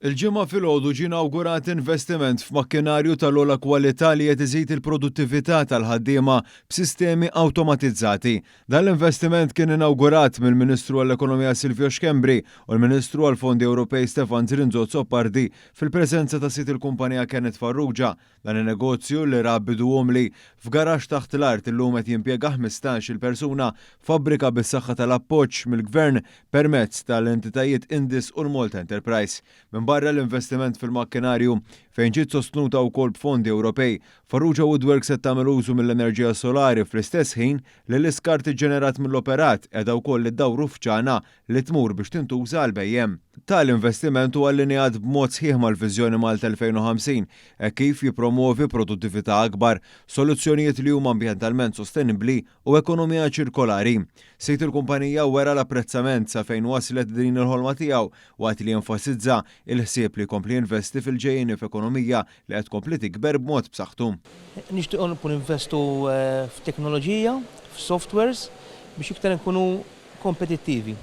Il-ġimgħa filgħodu ġie inawgurat investiment f'makkinarju tal-ogħla kwalità li qed iżid il-produttività tal-ħaddiema b'sistemi awtomatizzati. Dan l-investiment kien inawgurat mill-Ministru għall-Ekonomija Silvio Xkembri u l-Ministru għall-Fondi Ewropej Stefan Zrinzo Zoppardi fil-preżenza ta' sit il-kumpanija Kenneth Farrugia. Dan in-negozju li rabbidu li f'garaxx taħt l-art illum qed jimpjega 15-il persuna fabbrika bis-saħħa tal-appoġġ mill-Gvern permezz tal-entitajiet Indis u l-Malta Enterprise. Barra l-investiment fil-makkinarju fejn ġiet sostnuta wkoll b'fondi Ewropej, Farrugia Woodworks qed tagħmel użu mill-enerġija solari fl-istess ħin li l-iskart iġġenerat mill-operat qiegħda wkoll iddawru f'ċana li tmur biex tintuża għall-bejjem. Tal-investiment huwa allinjat b'mod sħiħ mal-Viżjoni Malta 2050 kif jippromovi produttività akbar, soluzzjonijiet li huma ambjentalment sostenibbli u ekonomija ċirkolari. Sejt il-kumpanija wera l-apprezzament sa fejn waslet din il-ħolma tiegħu waqt li jenfasizza il-ħsieb li jkompli investi fil-ġejjin f'ekonomija li qed tkompli tikber b'mod b'saħħtu. Nixtiequ nkunu investu f'teknoloġija, f'softwares biex iktar nkunu kompetittivi.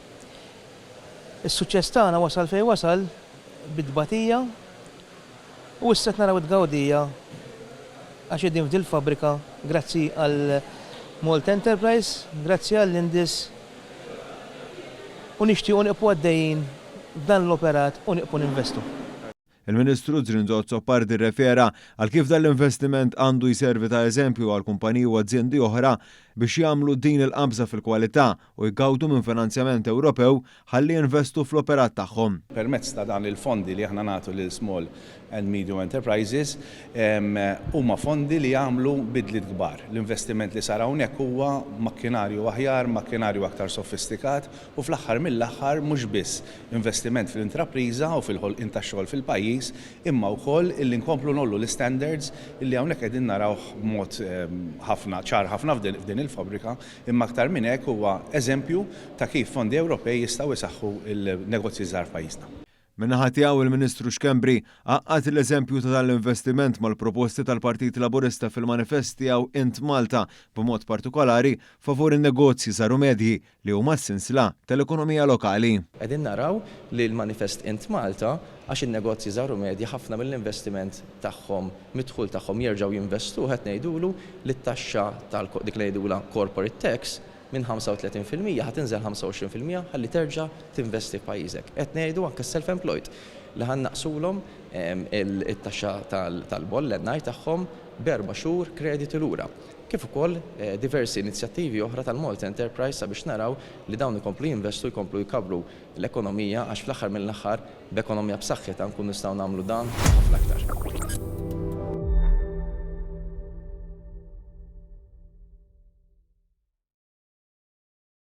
Is-suċċess tagħna wasal fejn wasal bid-tbatija u issa qed naraw it-gawdija għax qegħdin f'dil fabrika grazzi għal Malta Enterprise, grazzi għall Indis u nixtiequ nieqfu għaddejjin f'dan l-operat u nieqfu ninvestu. Il-Ministru Zrinzo Zoppardi rrefera għal kif dan l-investiment għandu jservi ta' eżempju għal kumpaniji u azzjendi oħra biex jagħmlu din il-qabża fil-kwalità u jgawdu minn finanzjament Ewropew ħalli jinvestu fl-operat tagħhom. Permezz ta' dan il-fondi li aħna nagħtu lil Small and Medium Enterprises huma fondi li jagħmlu bidliet kbar. L-investiment li sar hawnhekk huwa makkinarju aħjar, makkinarju aktar sofistikat u fl-aħħar mill-aħħar mhux biss investiment fil-intrapriża u fil-ħolqien tax-xogħol fil-pajjiż, imma wkoll illi nkomplu nollu l-standards illi hawnhekk qegħdin narawh b'mod ċar ħafna f'din il-fabrika, imma aktar minn hekk huwa eżempju ta' kif fondi Ewropej jistgħu jsaħħu il-negozji żgħar f'pajjiżna. Min-naħa tiegħu il-Ministru Xkembri għaqqad l-eżempju ta' dan l-investiment mal-proposti tal-Partit Laburista fil-manifest tiegħu Int Malta b'mod partikolari favur in-negozji żgħar u medji li huma s-sinsla tal-ekonomija lokali. Qegħdin naraw li l-manifest Int Malta għax in-negozji żgħar u medji ħafna mill-investiment tagħhom midħul tagħhom jerġgħu jinvestu qed ngħidulu li t-taxxa dik li ngħidula corporate tax minn 35% ħatinżel 25% ħalli terġa' tinvesti f'pajjiżek. Qed ngħidu anke self-employed li ħannaqsulhom it-taxxa tal-boll ngħid tagħhom b'4 xhur kreditu lura. Kif ukoll diversi inizjattivi oħra tal-Malta Enterprise sabiex naraw li dawn ikomplu jinvestu jkomplu jkabru l-ekonomija għax fl-aħħar mill-aħħar b'ekonomija b'saħħitha nkunu nistgħu nagħmlu dan ħafna aktar.